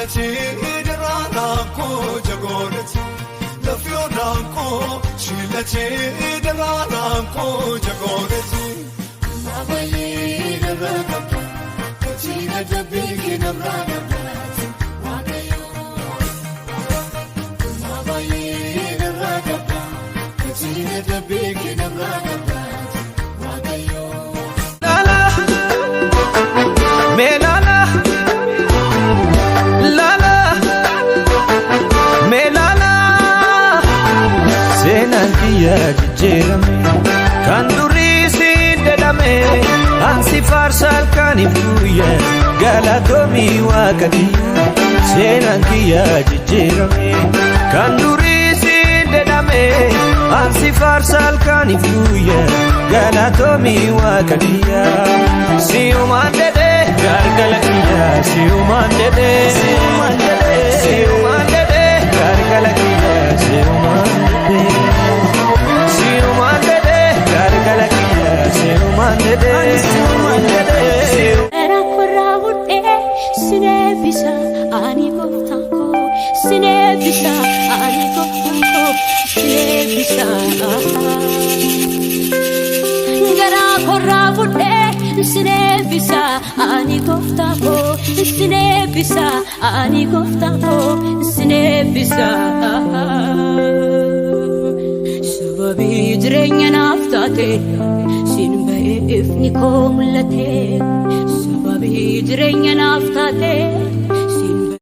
Shilati Darana ko jagorati Lafyona ko Shilati Darana ko jagorati Navaye Darana Katina the big of Rana Wagayo Navaye Darana Katina the big of Rana Wagayo Lala Melala Jeremy Kandurisi dedame Ansi farsal kanifuye Galatomi wakadiya Senantiya Jeremy Kandurisi dedame Ansi farsal kanifuye Galatomi wakadiya Siuman dede Gargalakiya Siuman dede Siuman dede Gargalakiya Siuman dede Era korraawudhe sineebisa ani gooftaako sineebisa ani gooftaako sineebisa gara korraawudhe sineebisa ani gooftaako sineebisa ani gooftaako sineebisa sababii jireenya naaf taate sin ba'eef ni koomlate sababii jireenya naaf taate